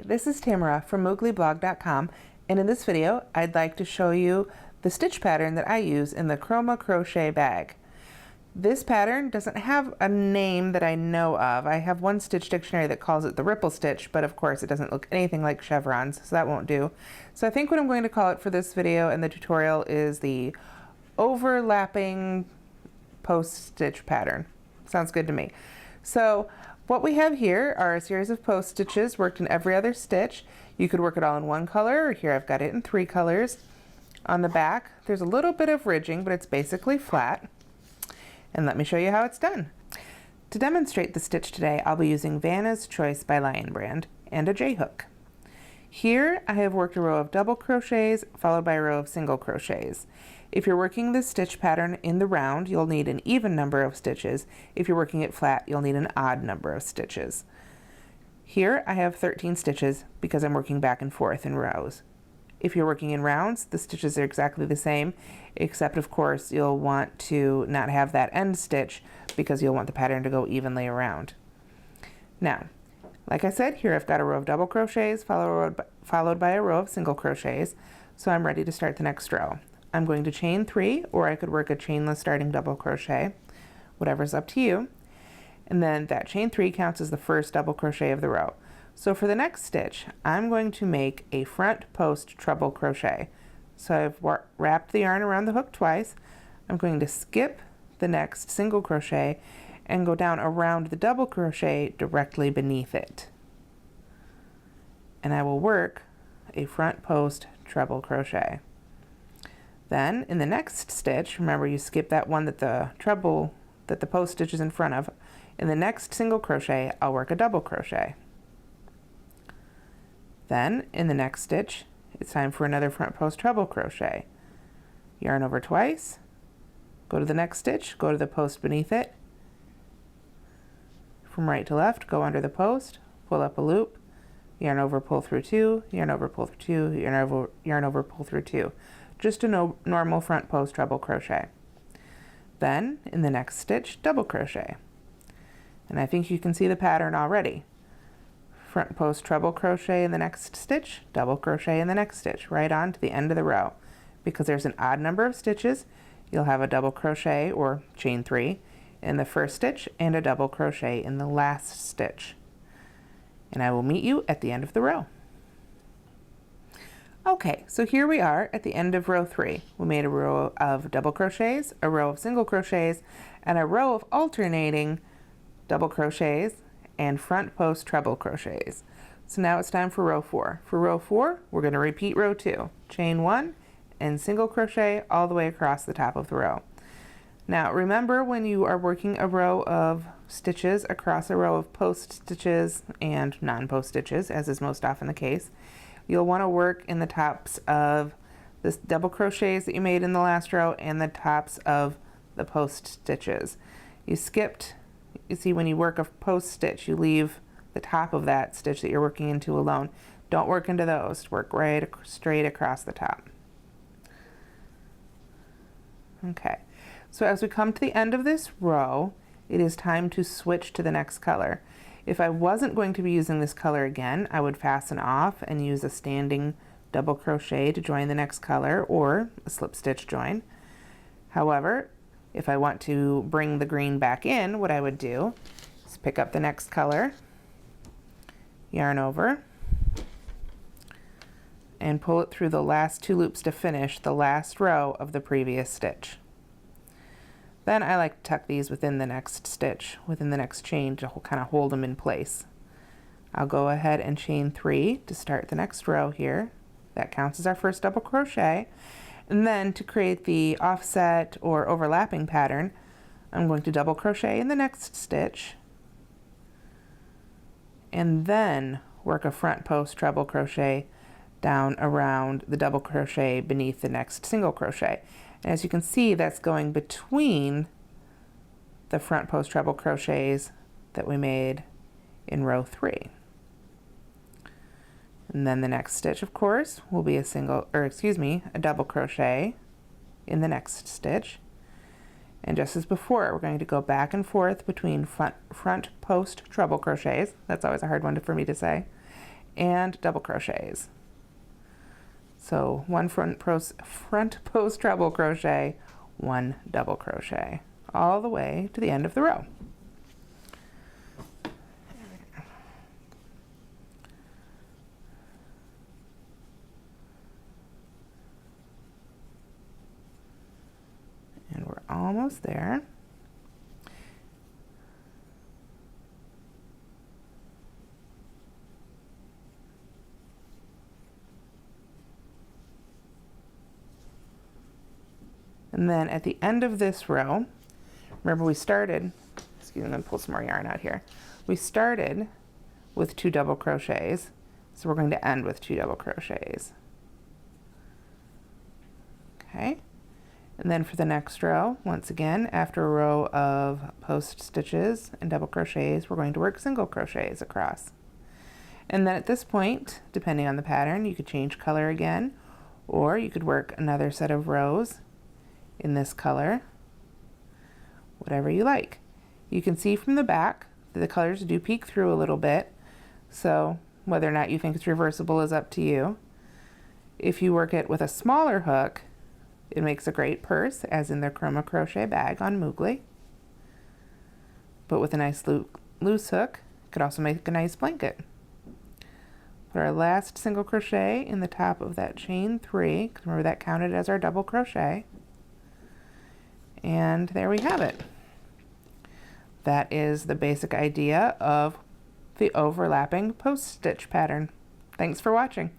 this is Tamara from mooglyblog.com, and in this video I'd like to show you the stitch pattern that I use in the Chroma Crochet bag. This pattern doesn't have a name that I know of. I have one stitch dictionary that calls it the ripple stitch, but of course it doesn't look anything like chevrons, so that won't do. So I think what I'm going to call it for this video and the tutorial is the overlapping post stitch pattern. Sounds good to me. So what we have here are a series of post stitches worked in every other stitch. You could work it all in one color, or here I've got it in 3 colors. On the back there's a little bit of ridging, but it's basically flat. And let me show you how it's done. To demonstrate the stitch today, I'll be using Vanna's Choice by Lion Brand and a J-hook. Here I have worked a row of double crochets followed by a row of single crochets. If you're working this stitch pattern in the round, you'll need an even number of stitches. If you're working it flat, you'll need an odd number of stitches. Here I have 13 stitches because I'm working back and forth in rows. If you're working in rounds, the stitches are exactly the same, except of course you'll want to not have that end stitch because you'll want the pattern to go evenly around. Now, like I said, here I've got a row of double crochets followed by a row of single crochets, so I'm ready to start the next row. I'm going to chain 3, or I could work a chainless starting double crochet, whatever's up to you, and then that chain 3 counts as the first double crochet of the row. So for the next stitch, I'm going to make a front post treble crochet. So I've wrapped the yarn around the hook twice. I'm going to skip the next single crochet and go down around the double crochet directly beneath it. And I will work a front post treble crochet. Then in the next stitch, remember you skip that one that the post stitch is in front of. In the next single crochet, I'll work a double crochet. Then in the next stitch, it's time for another front post treble crochet. Yarn over twice, go to the next stitch, go to the post beneath it. From right to left, go under the post, pull up a loop, yarn over, pull through 2, yarn over, pull through 2, yarn over, pull through 2. Just a normal front post treble crochet. Then in the next stitch, double crochet. And I think you can see the pattern already. Front post treble crochet in the next stitch, double crochet in the next stitch, right on to the end of the row. Because there's an odd number of stitches, you'll have a double crochet or chain 3 in the first stitch and a double crochet in the last stitch. And I will meet you at the end of the row. Okay, so here we are at the end of row 3. We made a row of double crochets, a row of single crochets, and a row of alternating double crochets and front post treble crochets. So now it's time for row 4. For row 4, we're going to repeat row 2. Chain 1 and single crochet all the way across the top of the row. Now remember, when you are working a row of stitches across a row of post stitches and non-post stitches, as is most often the case, you'll want to work in the tops of the double crochets that you made in the last row and the tops of the post stitches. You see, when you work a post stitch, you leave the top of that stitch that you're working into alone. Don't work into those. Work right straight across the top. Okay, so as we come to the end of this row, it is time to switch to the next color. If I wasn't going to be using this color again, I would fasten off and use a standing double crochet to join the next color, or a slip stitch join. However, if I want to bring the green back in, what I would do is pick up the next color, yarn over, and pull it through the last 2 loops to finish the last row of the previous stitch. Then I like to tuck these within the next stitch, within the next chain, to kind of hold them in place. I'll go ahead and chain 3 to start the next row here. That counts as our first double crochet. And then to create the offset or overlapping pattern, I'm going to double crochet in the next stitch and then work a front post treble crochet down around the double crochet beneath the next single crochet. And as you can see, that's going between the front post treble crochets that we made in row 3. And then the next stitch, of course, will be a double crochet in the next stitch. And just as before, we're going to go back and forth between front post treble crochets, that's always a hard one for me to say, and double crochets. So one front post treble crochet, one double crochet, all the way to the end of the row. And we're almost there. And then at the end of this row, remember we started, excuse me, I'm gonna pull some more yarn out here. We started with 2 double crochets, so we're going to end with 2 double crochets. Okay, and then for the next row, once again, after a row of post stitches and double crochets, we're going to work single crochets across. And then at this point, depending on the pattern, you could change color again, or you could work another set of rows in this color, whatever you like. You can see from the back that the colors do peek through a little bit, so whether or not you think it's reversible is up to you. If you work it with a smaller hook, it makes a great purse, as in the Chroma Crochet bag on Moogly. But with a nice loose hook, it could also make a nice blanket. Put our last single crochet in the top of that chain 3, because remember that counted as our double crochet. And there we have it. That is the basic idea of the overlapping post stitch pattern. Thanks for watching.